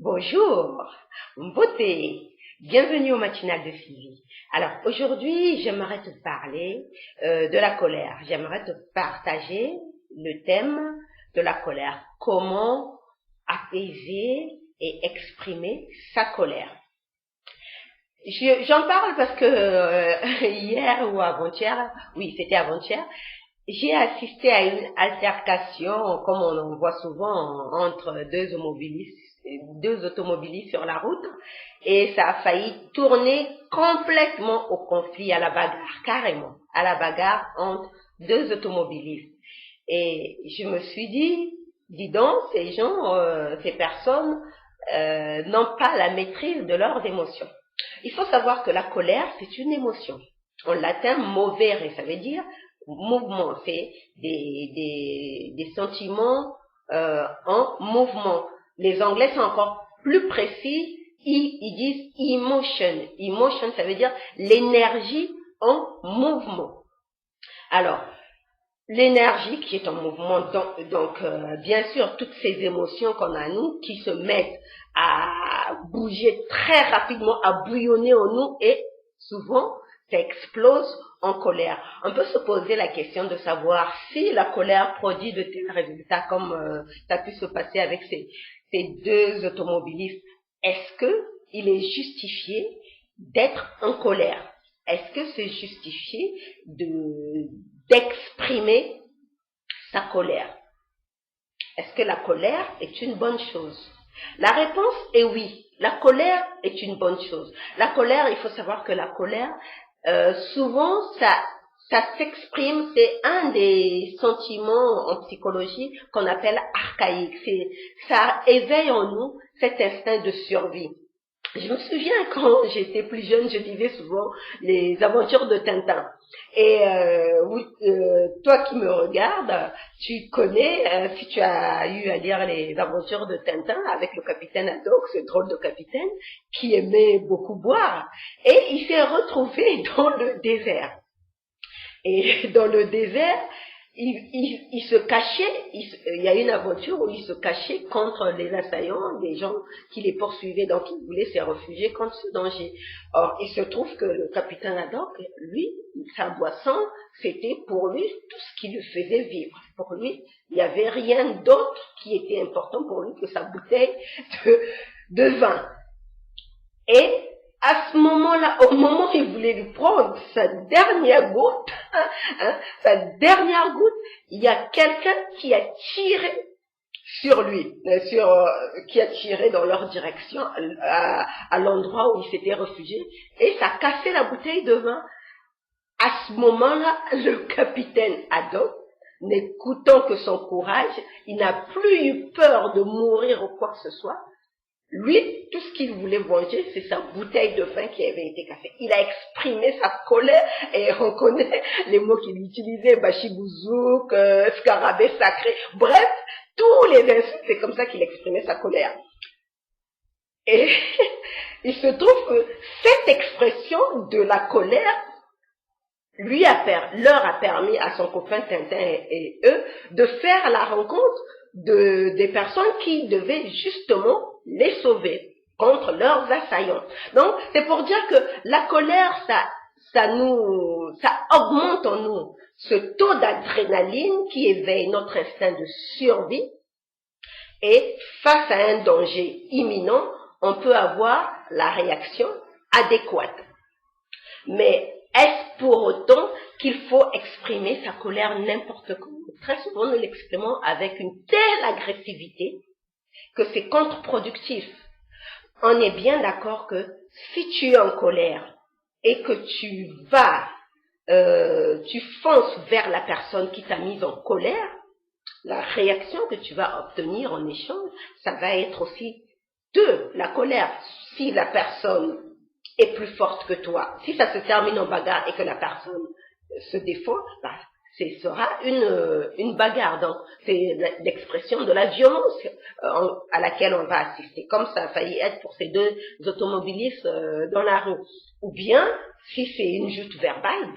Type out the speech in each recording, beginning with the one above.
Bonjour, beauté, bienvenue au matinal de Sylvie. Alors aujourd'hui, j'aimerais te parler de la colère. J'aimerais te partager le thème de la colère. Comment apaiser et exprimer sa colère. J'en parle parce que hier ou avant-hier, oui c'était avant-hier, j'ai assisté à une altercation, comme on en voit souvent, entre deux automobilistes sur la route, et ça a failli tourner complètement au conflit, à la bagarre, carrément, à la bagarre entre deux automobilistes. Et je me suis dit, dis donc, ces gens, ces personnes n'ont pas la maîtrise de leurs émotions. Il faut savoir que la colère, c'est une émotion. En latin, movere, ça veut dire mouvement. C'est des sentiments en mouvement. Les Anglais sont encore plus précis. Ils disent emotion. Emotion, ça veut dire l'énergie en mouvement. Alors, l'énergie qui est en mouvement, donc bien sûr, toutes ces émotions qu'on a nous, qui se mettent à bouger très rapidement, à bouillonner en nous, et souvent, ça explose en colère. On peut se poser la question de savoir si la colère produit de tels résultats comme ça a pu se passer avec ces deux automobilistes. Est-ce que il est justifié d'être en colère? Est-ce que c'est justifié d'exprimer sa colère? Est-ce que la colère est une bonne chose? La réponse est oui. La colère est une bonne chose. La colère, il faut savoir que la colère, souvent, ça s'exprime, c'est un des sentiments en psychologie qu'on appelle archaïque. Ça éveille en nous cet instinct de survie. Je me souviens quand j'étais plus jeune, je lisais souvent les aventures de Tintin. Et toi qui me regardes, tu connais, si tu as eu à lire les aventures de Tintin avec le capitaine Haddock, ce drôle de capitaine, qui aimait beaucoup boire. Et il s'est retrouvé dans le désert. Et dans le désert, il se cachait, il y a une aventure où il se cachait contre les assaillants, des gens qui les poursuivaient, donc il voulait se réfugier contre ce danger. Or, il se trouve que le capitaine Haddock, lui, sa boisson, c'était pour lui tout ce qui lui faisait vivre. Pour lui, il n'y avait rien d'autre qui était important pour lui que sa bouteille de vin. Et à ce moment-là, au moment où il voulait lui prendre sa dernière goutte, il y a quelqu'un qui a tiré sur lui, qui a tiré dans leur direction, à l'endroit où il s'était réfugié, et ça a cassé la bouteille de vin. À ce moment-là, le capitaine Haddock, n'écoutant que son courage, il n'a plus eu peur de mourir ou quoi que ce soit. Lui, tout ce qu'il voulait venger, c'est sa bouteille de vin qui avait été cassée. Il a exprimé sa colère, et on connaît les mots qu'il utilisait, bachibouzouk, scarabée sacré, bref, tous les insultes, c'est comme ça qu'il exprimait sa colère. Et il se trouve que cette expression de la colère leur a permis à son copain Tintin et eux de faire la rencontre des personnes qui devaient justement les sauver contre leurs assaillants. Donc, c'est pour dire que la colère, ça augmente en nous ce taux d'adrénaline qui éveille notre instinct de survie, et face à un danger imminent, on peut avoir la réaction adéquate. Mais est-ce pour autant qu'il faut exprimer sa colère n'importe comment? Très souvent, nous l'exprimons avec une telle agressivité que c'est contre-productif. On est bien d'accord que si tu es en colère et que tu fonces vers la personne qui t'a mise en colère, la réaction que tu vas obtenir en échange, ça va être aussi de la colère. Si la personne est plus forte que toi, si ça se termine en bagarre et que la personne se défend, ce sera une bagarre. Donc, c'est l'expression de la violence à laquelle on va assister, comme ça a failli être pour ces deux automobilistes dans la rue. Ou bien, si c'est une joute verbale,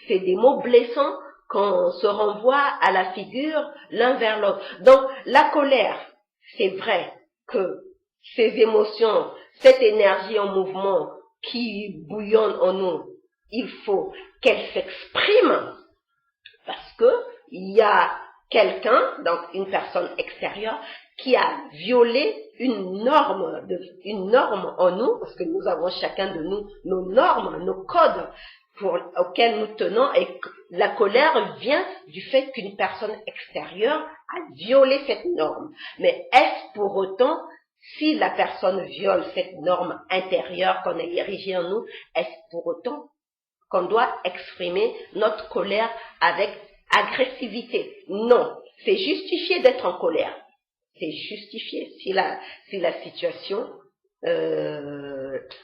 c'est des mots blessants qu'on se renvoie à la figure l'un vers l'autre. Donc, la colère, c'est vrai que ces émotions, cette énergie en mouvement qui bouillonne en nous, il faut qu'elle s'exprime parce que il y a quelqu'un, donc une personne extérieure, qui a violé une norme en nous, parce que nous avons chacun de nous nos normes, nos codes auxquels nous tenons, et la colère vient du fait qu'une personne extérieure a violé cette norme. Mais est-ce pour autant, si la personne viole cette norme intérieure qu'on a érigée en nous, est-ce pour autant qu'on doit exprimer notre colère avec agressivité? Non, c'est justifié d'être en colère. C'est justifié si la situation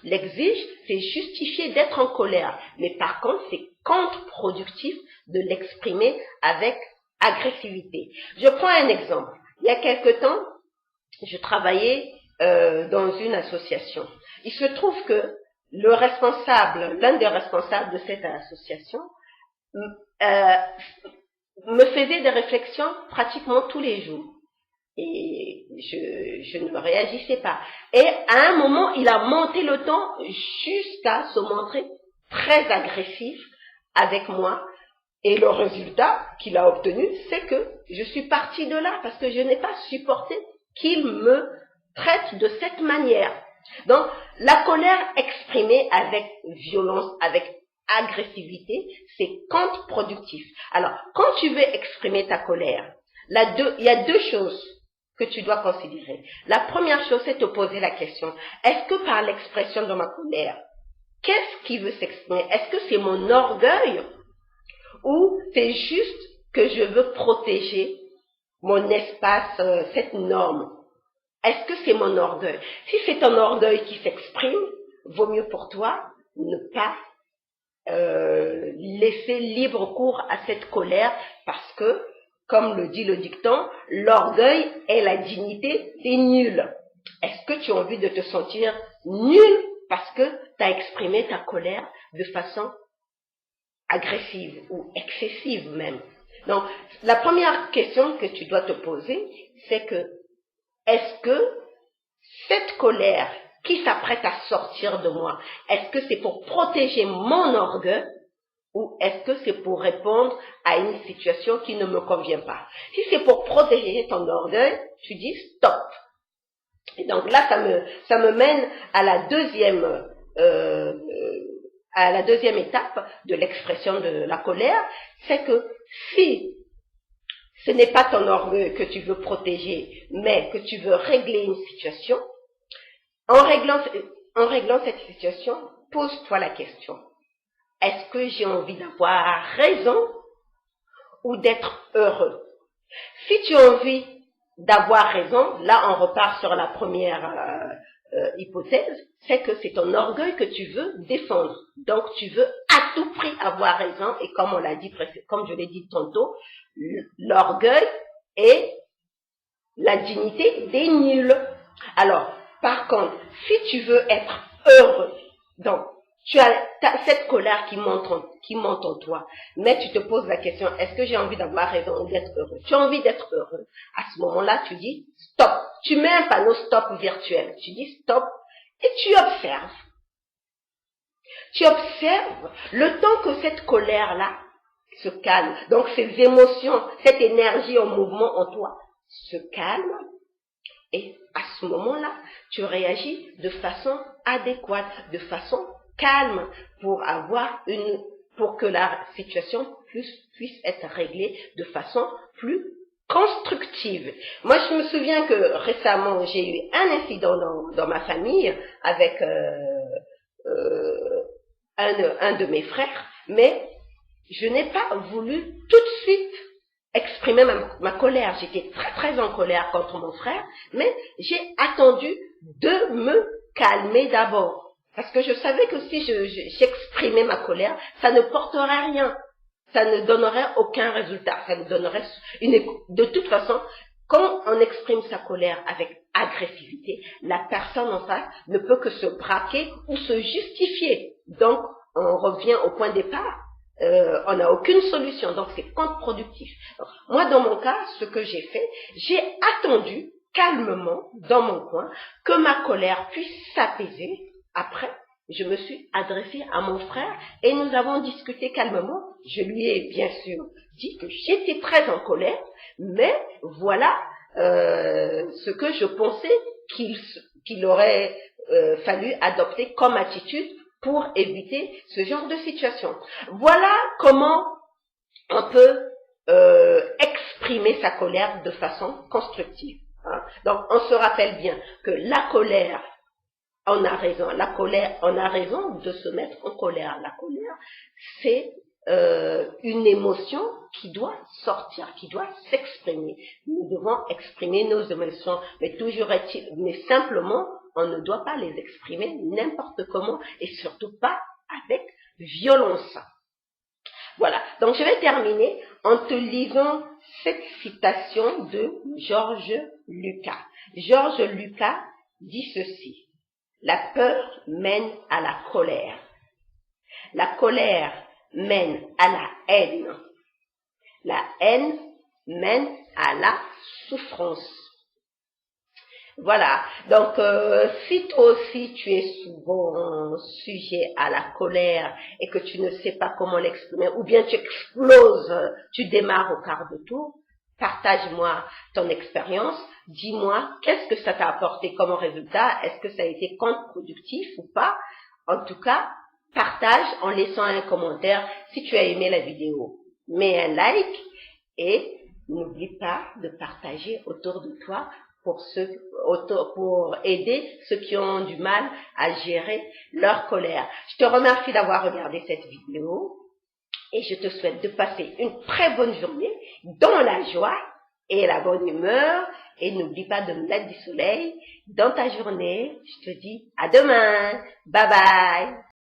l'exige, c'est justifié d'être en colère. Mais par contre, c'est contre-productif de l'exprimer avec agressivité. Je prends un exemple. Il y a quelque temps, je travaillais dans une association. Il se trouve que l'un des responsables de cette association me faisait des réflexions pratiquement tous les jours. Et je ne réagissais pas. Et à un moment, il a monté le ton jusqu'à se montrer très agressif avec moi. Et le résultat qu'il a obtenu, c'est que je suis partie de là parce que je n'ai pas supporté qu'il me traite de cette manière. Donc, la colère exprimée avec violence, avec agressivité, c'est contre-productif. Alors, quand tu veux exprimer ta colère, il y a deux choses que tu dois considérer. La première chose, c'est te poser la question, est-ce que par l'expression de ma colère, qu'est-ce qui veut s'exprimer? Est-ce que c'est mon orgueil ou c'est juste que je veux protéger mon espace, cette norme? Est-ce que c'est mon orgueil? Si c'est ton orgueil qui s'exprime, vaut mieux pour toi ne pas laisser libre cours à cette colère parce que, comme le dit le dicton, l'orgueil est la dignité des nuls. Est-ce que tu as envie de te sentir nul parce que tu as exprimé ta colère de façon agressive ou excessive même? Donc, la première question que tu dois te poser, c'est que est-ce que cette colère qui s'apprête à sortir de moi, est-ce que c'est pour protéger mon orgueil ou est-ce que c'est pour répondre à une situation qui ne me convient pas? Si c'est pour protéger ton orgueil, tu dis stop. Et donc là, ça me mène à la deuxième étape de l'expression de la colère, c'est que si ce n'est pas ton orgueil que tu veux protéger, mais que tu veux régler une situation, en réglant cette situation, pose-toi la question. Est-ce que j'ai envie d'avoir raison ou d'être heureux? Si tu as envie d'avoir raison, là on repart sur la première hypothèse, c'est que c'est ton orgueil que tu veux défendre. Donc tu veux à tout prix avoir raison et comme je l'ai dit tantôt, l'orgueil est la dignité des nuls. Alors, par contre, si tu veux être heureux, donc tu as cette colère qui monte en toi, mais tu te poses la question, est-ce que j'ai envie d'avoir raison ou d'être heureux? Tu as envie d'être heureux. À ce moment-là, tu dis stop. Tu mets un panneau stop virtuel. Tu dis stop et tu observes. Tu observes le temps que cette colère-là se calme. Donc ces émotions, cette énergie en mouvement en toi se calme. Et à ce moment-là, tu réagis de façon adéquate, de façon calme pour que la situation puisse être réglée de façon plus constructive. Moi, je me souviens que récemment, j'ai eu un incident dans ma famille avec un de mes frères, mais je n'ai pas voulu tout de suite exprimer ma colère. J'étais très très en colère contre mon frère, mais j'ai attendu de me calmer d'abord. Parce que je savais que si j'exprimais ma colère, ça ne porterait rien. Ça ne donnerait aucun résultat. Ça ne donnerait de toute façon, quand on exprime sa colère avec agressivité, la personne en face ne peut que se braquer ou se justifier. Donc, on revient au point de départ. On n'a aucune solution, donc c'est contre-productif. Moi, dans mon cas, ce que j'ai fait, j'ai attendu calmement dans mon coin, que ma colère puisse s'apaiser. Après, je me suis adressée à mon frère et nous avons discuté calmement. Je lui ai bien sûr dit que j'étais très en colère, mais voilà ce que je pensais qu'il aurait fallu adopter comme attitude pour éviter ce genre de situation. Voilà comment on peut exprimer sa colère de façon constructive. Hein. Donc, on se rappelle bien que la colère, on a raison. La colère, on a raison de se mettre en colère. La colère, c'est une émotion qui doit sortir, qui doit s'exprimer. Nous devons exprimer nos émotions, mais mais simplement, on ne doit pas les exprimer n'importe comment et surtout pas avec violence. Voilà. Donc, je vais terminer en te lisant cette citation de George Lucas. George Lucas dit ceci. La peur mène à la colère. La colère mène à la haine. La haine mène à la souffrance. Voilà. Donc, si toi aussi tu es souvent sujet à la colère et que tu ne sais pas comment l'exprimer, ou bien tu exploses, tu démarres au quart de tour, partage-moi ton expérience. Dis-moi, qu'est-ce que ça t'a apporté comme résultat? Est-ce que ça a été contre-productif ou pas? En tout cas, partage en laissant un commentaire si tu as aimé la vidéo. Mets un like et n'oublie pas de partager autour de toi pour aider ceux qui ont du mal à gérer leur colère. Je te remercie d'avoir regardé cette vidéo et je te souhaite de passer une très bonne journée dans la joie et la bonne humeur. Et n'oublie pas de me mettre du soleil dans ta journée. Je te dis à demain. Bye bye.